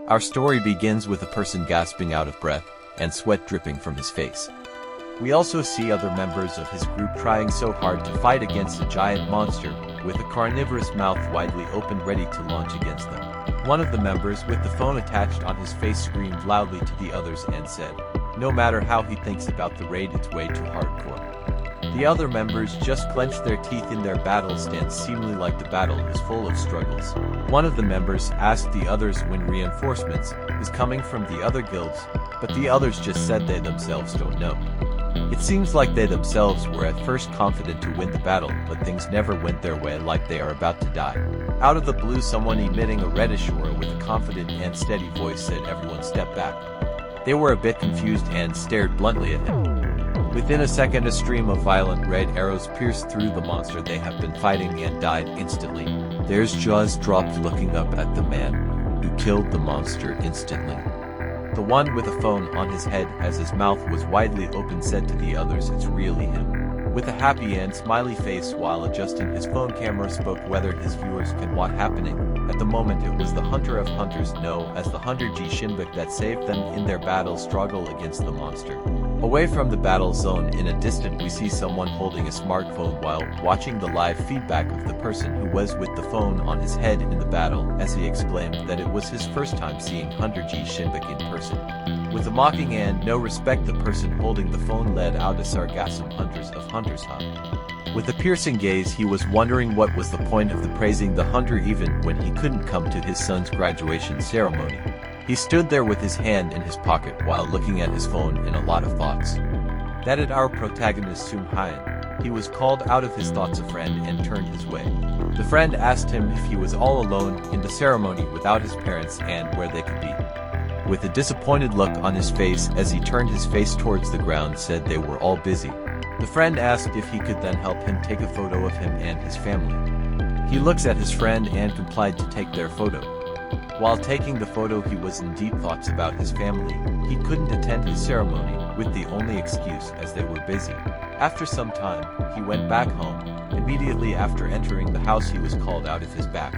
Our story begins with a person gasping out of breath and sweat dripping from his face. We also see other members of his group trying so hard to fight against a giant monster with a carnivorous mouth widely open ready to launch against them. One of the members with the phone attached on his face screamed loudly to the others and said, "No matter how he thinks about the raid, it's way too hardcore." The other members just clenched their teeth in their battle stance, seemingly like the battle is full of struggles. One of the members asked the others when reinforcements is coming from the other guilds, but the others just said they themselves don't know. It seems like they themselves were at first confident to win the battle, but things never went their way, like they are about to die. Out of the blue, someone emitting a reddish aura with a confident and steady voice said, "Everyone step back." They were a bit confused and stared bluntly at him. Within a second, a stream of violent red arrows pierced through the monster they have been fighting and died instantly. Their jaws dropped, looking up at the man who killed the monster instantly. The one with a phone on his head as his mouth was widely open said to the others, "It's really him." With a happy and smiley face while adjusting his phone camera, spoke whether his viewers can what happening. At the moment it was the Hunter of Hunters, known as the Hunter Shinbok, that saved them in their battle struggle against the monster. Away from the battle zone in a distance, we see someone holding a smartphone while watching the live feedback of the person who was with the phone on his head in the battle, as he exclaimed that it was his first time seeing Hunter Shinbok in person. With a mocking and no respect, the person holding the phone let out a sarcasm, "Hunters of Hunters, huh?" With a piercing gaze, he was wondering what was the point of the praising the hunter even when he couldn't come to his son's graduation ceremony. He stood there with his hand in his pocket while looking at his phone in a lot of thoughts. That is our protagonist Sung Hyun. He was called out of his thoughts a friend and turned his way. The friend asked him if he was all alone in the ceremony without his parents and where they could be. With a disappointed look on his face as he turned his face towards the ground, said they were all busy. The friend asked if he could then help him take a photo of him and his family. He looks at his friend and complied to take their photo. While taking the photo, he was in deep thoughts about his family. He couldn't attend his ceremony, with the only excuse as they were busy. After some time, he went back home. Immediately after entering the house, he was called out of his back.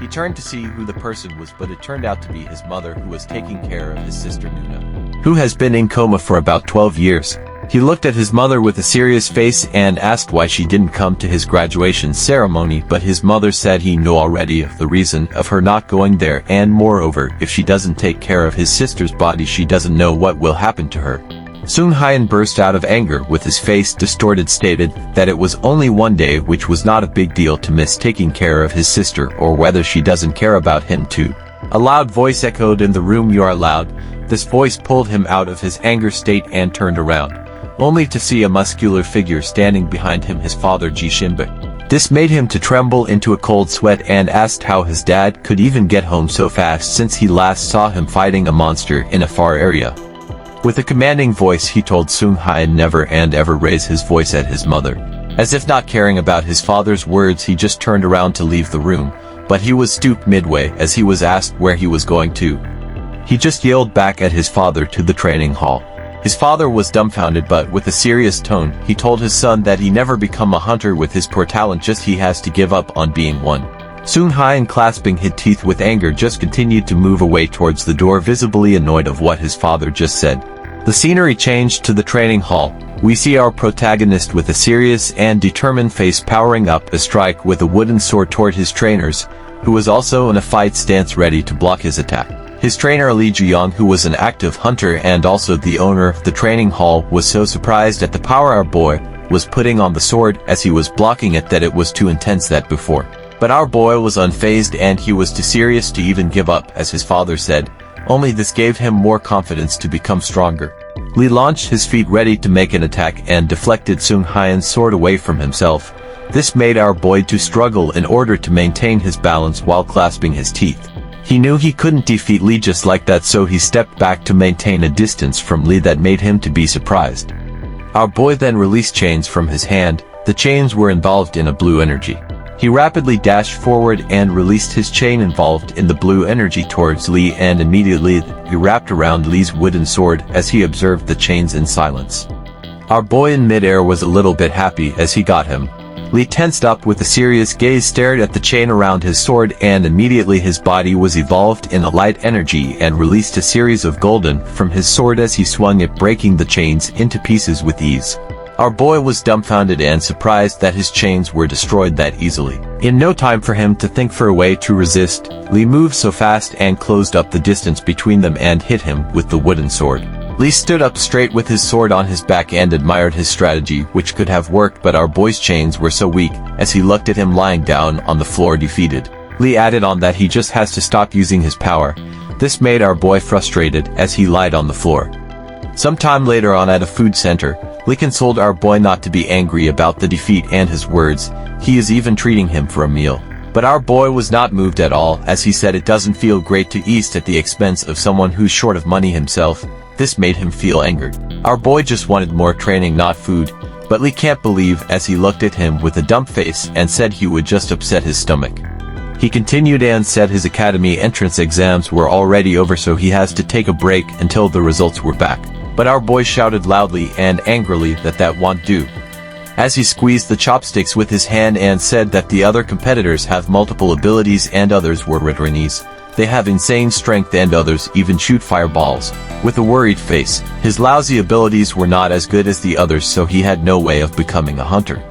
He turned to see who the person was, but it turned out to be his mother, who was taking care of his sister Nuna, who has been in coma for about 12 years. He looked at his mother with a serious face and asked why she didn't come to his graduation ceremony, but his mother said he knew already of the reason of her not going there, and moreover, if she doesn't take care of his sister's body, she doesn't know what will happen to her. Sung Hyun burst out of anger with his face distorted, stated that it was only one day, which was not a big deal to miss taking care of his sister, or whether she doesn't care about him too. A loud voice echoed in the room, "You are loud." This voice pulled him out of his anger state and turned around, only to see a muscular figure standing behind him, his father Shinbok. This made him to tremble into a cold sweat and asked how his dad could even get home so fast, since he last saw him fighting a monster in a far area. With a commanding voice, he told Sung Hyun never and ever raise his voice at his mother. As if not caring about his father's words, he just turned around to leave the room, but he was stopped midway as he was asked where he was going to. He just yelled back at his father to the training hall. His father was dumbfounded, but with a serious tone, he told his son that he never become a hunter with his poor talent, just he has to give up on being one. Sung Hyun, clasping his teeth with anger, just continued to move away towards the door, visibly annoyed of what his father just said. The scenery changed to the training hall. We see our protagonist with a serious and determined face powering up a strike with a wooden sword toward his trainers, who was also in a fight stance ready to block his attack. His trainer Lee Ji-young, who was an active hunter and also the owner of the training hall, was so surprised at the power our boy was putting on the sword as he was blocking it that it was too intense that before. But our boy was unfazed and he was too serious to even give up, as his father said. Only this gave him more confidence to become stronger. Lee launched his feet ready to make an attack and deflected Sung Hyun's sword away from himself. This made our boy to struggle in order to maintain his balance while clasping his teeth. He knew he couldn't defeat Lee just like that, so he stepped back to maintain a distance from Lee that made him to be surprised. Our boy then released chains from his hand. The chains were involved in a blue energy. He rapidly dashed forward and released his chain involved in the blue energy towards Lee, and immediately he wrapped around Lee's wooden sword as he observed the chains in silence. Our boy in midair was a little bit happy as he got him. Lee tensed up with a serious gaze, stared at the chain around his sword, and immediately his body was evolved in a light energy and released a series of golden from his sword as he swung it, breaking the chains into pieces with ease. Our boy was dumbfounded and surprised that his chains were destroyed that easily. In no time for him to think for a way to resist, Lee moved so fast and closed up the distance between them and hit him with the wooden sword. Lee stood up straight with his sword on his back and admired his strategy, which could have worked, but our boy's chains were so weak. As he looked at him lying down on the floor defeated, Lee added on that he just has to stop using his power. This made our boy frustrated as he lied on the floor. Sometime later on at a food center, Lee consoled our boy not to be angry about the defeat and his words. He is even treating him for a meal. But our boy was not moved at all, as he said it doesn't feel great to eat at the expense of someone who's short of money himself. This made him feel angered. Our boy just wanted more training, not food. But Lee can't believe as he looked at him with a dumb face and said he would just upset his stomach. He continued and said his academy entrance exams were already over, so he has to take a break until the results were back. But our boy shouted loudly and angrily that won't do, as he squeezed the chopsticks with his hand and said that the other competitors have multiple abilities and others were Ritterines. They have insane strength and others even shoot fireballs. With a worried face, his lousy abilities were not as good as the others, so he had no way of becoming a hunter.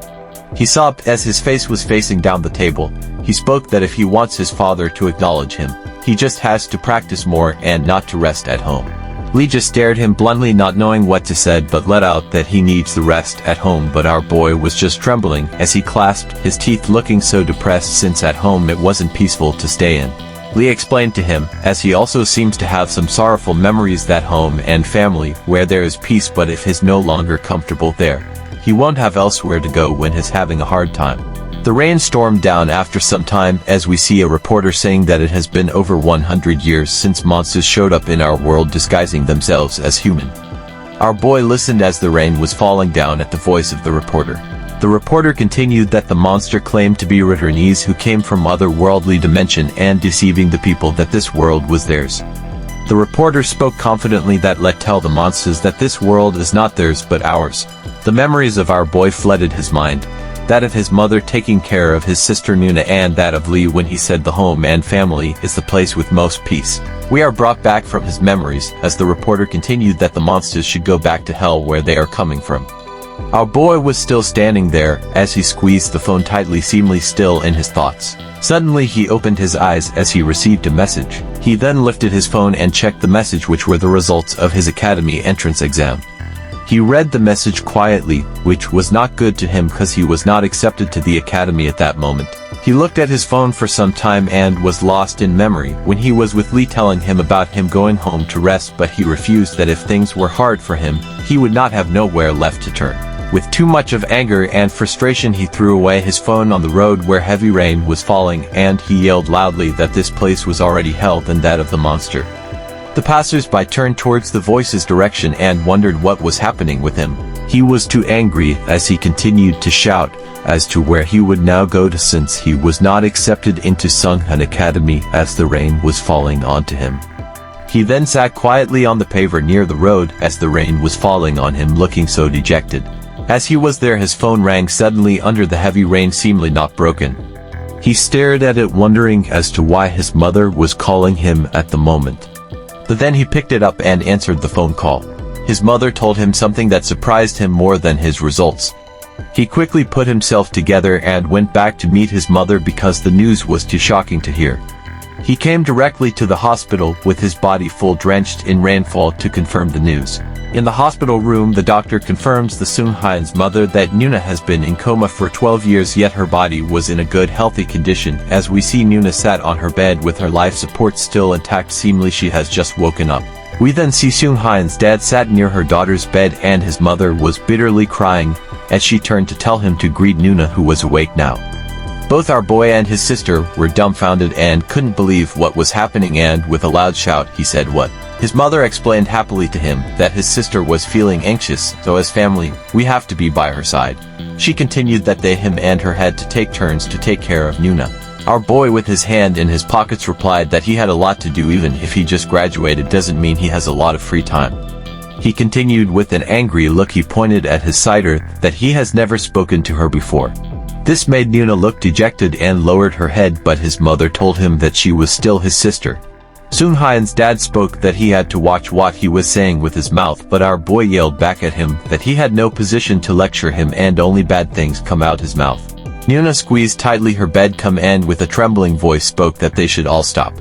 He sobbed as his face was facing down the table. He spoke that if he wants his father to acknowledge him, he just has to practice more and not to rest at home. Lee just stared him bluntly, not knowing what to say, but let out that he needs the rest at home. But our boy was just trembling as he clasped his teeth, looking so depressed since at home it wasn't peaceful to stay in. Lee explained to him, as he also seems to have some sorrowful memories that home and family where there is peace, but if he's no longer comfortable there, he won't have elsewhere to go when he's having a hard time. The rain stormed down after some time as we see a reporter saying that it has been over 100 years since monsters showed up in our world disguising themselves as human. Our boy listened as the rain was falling down at the voice of the reporter. The reporter continued that the monster claimed to be Ritterines who came from otherworldly dimension and deceiving the people that this world was theirs. The reporter spoke confidently that let tell the monsters that this world is not theirs but ours. The memories of our boy flooded his mind, that of his mother taking care of his sister Nuna and that of Lee when he said the home and family is the place with most peace. We are brought back from his memories as the reporter continued that the monsters should go back to hell where they are coming from. Our boy was still standing there as he squeezed the phone tightly, seemingly still in his thoughts. Suddenly he opened his eyes as he received a message. He then lifted his phone and checked the message, which were the results of his academy entrance exam. He read the message quietly, which was not good to him because he was not accepted to the academy at that moment. He looked at his phone for some time and was lost in memory when he was with Lee telling him about him going home to rest, but he refused that if things were hard for him, he would not have nowhere left to turn. With too much of anger and frustration, he threw away his phone on the road where heavy rain was falling, and he yelled loudly that this place was already hell than that of the monster. The passers-by turned towards the voice's direction and wondered what was happening with him. He was too angry as he continued to shout as to where he would now go to, since he was not accepted into Sunghan Academy as the rain was falling onto him. He then sat quietly on the paver near the road as the rain was falling on him, looking so dejected. As he was there, his phone rang suddenly under the heavy rain, seemingly not broken. He stared at it, wondering as to why his mother was calling him at the moment. But then he picked it up and answered the phone call. His mother told him something that surprised him more than his results. He quickly put himself together and went back to meet his mother because the news was too shocking to hear. He came directly to the hospital with his body full drenched in rainfall to confirm the news. In the hospital room, the doctor confirms the Sunghan's mother that Nuna has been in coma for 12 years, yet her body was in a good healthy condition. As we see, Nuna sat on her bed with her life support still intact, seemingly she has just woken up. We then see Sunghan's dad sat near her daughter's bed and his mother was bitterly crying as she turned to tell him to greet Nuna, who was awake now. Both our boy and his sister were dumbfounded and couldn't believe what was happening, and with a loud shout he said, "What?" His mother explained happily to him that his sister was feeling anxious, so as family, we have to be by her side. She continued that him and her had to take turns to take care of Nuna. Our boy, with his hand in his pockets, replied that he had a lot to do. Even if he just graduated doesn't mean he has a lot of free time. He continued with an angry look. He pointed at his sister that he has never spoken to her before. This made Nuna look dejected and lowered her head, but his mother told him that she was still his sister. Seung-hyeon's dad spoke that he had to watch what he was saying with his mouth, but our boy yelled back at him that he had no position to lecture him and only bad things come out his mouth. Nuna squeezed tightly her bedcom and with a trembling voice spoke that they should all stop.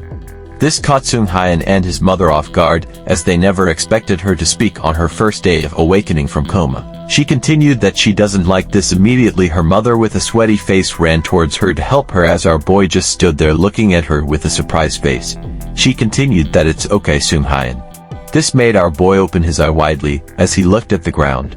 This caught Seung-hyeon and his mother off guard, as they never expected her to speak on her first day of awakening from coma. She continued that she doesn't like this. Immediately her mother with a sweaty face ran towards her to help her, as our boy just stood there looking at her with a surprised face. She continued that it's okay, Seung-hyeon. This made our boy open his eye widely, as he looked at the ground.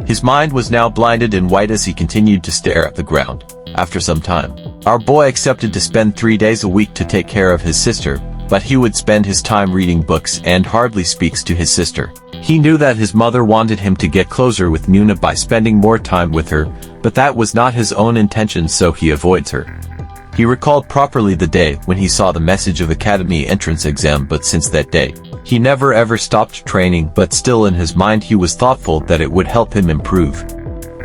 His mind was now blinded and white as he continued to stare at the ground. After some time, our boy accepted to spend 3 days a week to take care of his sister, but he would spend his time reading books and hardly speaks to his sister. He knew that his mother wanted him to get closer with Nuna by spending more time with her, but that was not his own intention, so he avoids her. He recalled properly the day when he saw the message of academy entrance exam, but since that day, he never ever stopped training, but still in his mind he was thoughtful that it would help him improve.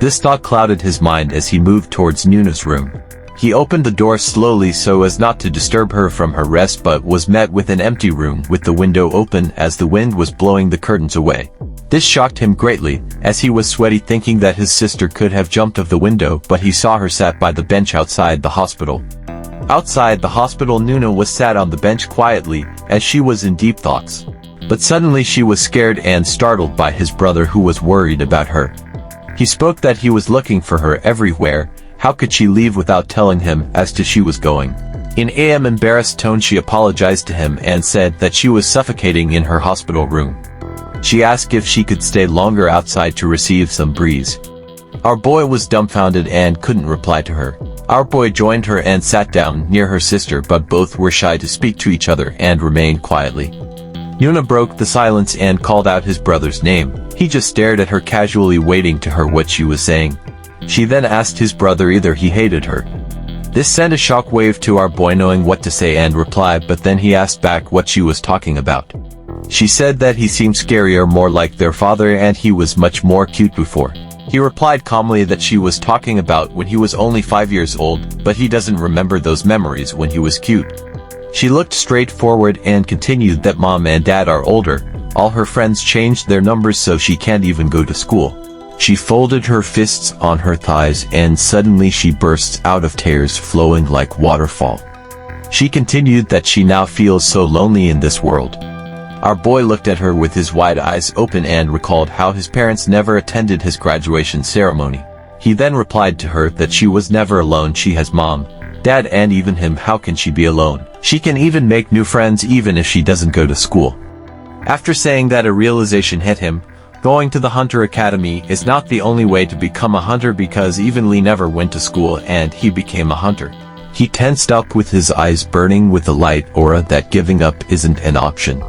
This thought clouded his mind as he moved towards Nuna's room. He opened the door slowly so as not to disturb her from her rest, but was met with an empty room with the window open as the wind was blowing the curtains away. This shocked him greatly, as he was sweaty, thinking that his sister could have jumped of the window, but he saw her sat by the bench outside the hospital. Outside the hospital, Nuna was sat on the bench quietly, as she was in deep thoughts. But suddenly she was scared and startled by his brother, who was worried about her. He spoke that he was looking for her everywhere. How could she leave without telling him as to she was going? In an embarrassed tone she apologized to him and said that she was suffocating in her hospital room. She asked if she could stay longer outside to receive some breeze. Our boy was dumbfounded and couldn't reply to her. Our boy joined her and sat down near her sister, but both were shy to speak to each other and remained quietly. Nuna broke the silence and called out his brother's name. He just stared at her casually, waiting to hear what she was saying. She then asked his brother either he hated her. This sent a shockwave to our boy, knowing what to say and reply, but then he asked back what she was talking about. She said that he seemed scarier, more like their father, and he was much more cute before. He replied calmly that she was talking about when he was only 5 years old, but he doesn't remember those memories when he was cute. She looked straight forward and continued that mom and dad are older, all her friends changed their numbers, so she can't even go to school. She folded her fists on her thighs and suddenly she bursts out of tears flowing like waterfall. She continued that she now feels so lonely in this world. Our boy looked at her with his wide eyes open and recalled how his parents never attended his graduation ceremony. He then replied to her that she was never alone. She has mom, dad, and even him. How can she be alone? She can even make new friends even if she doesn't go to school. After saying that, a realization hit him. Going to the Hunter Academy is not the only way to become a hunter, because even Lee never went to school and he became a hunter. He tensed up with his eyes burning with a light aura that giving up isn't an option.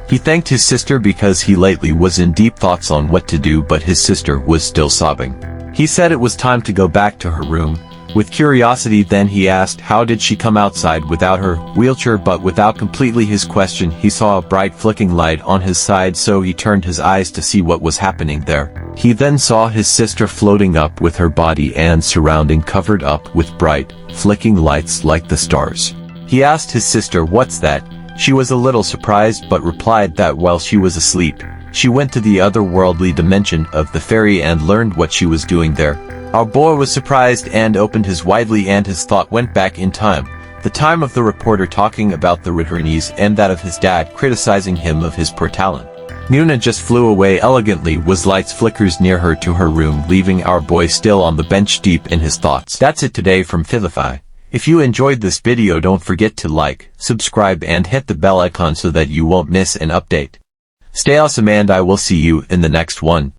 He thanked his sister because he lately was in deep thoughts on what to do, but his sister was still sobbing. He said it was time to go back to her room. With curiosity then he asked how did she come outside without her wheelchair, but without completely his question he saw a bright flicking light on his side, so he turned his eyes to see what was happening there. He then saw his sister floating up with her body and surrounding covered up with bright, flicking lights like the stars. He asked his sister what's that. She was a little surprised but replied that while she was asleep, she went to the otherworldly dimension of the fairy and learned what she was doing there. Our boy was surprised and opened his widely, and his thought went back in time. The time of the reporter talking about the returnees and that of his dad criticizing him of his poor talent. Nuna just flew away elegantly with lights flickers near her to her room, leaving our boy still on the bench deep in his thoughts. That's it today from Fivify. If you enjoyed this video, don't forget to like, subscribe and hit the bell icon so that you won't miss an update. Stay awesome and I will see you in the next one.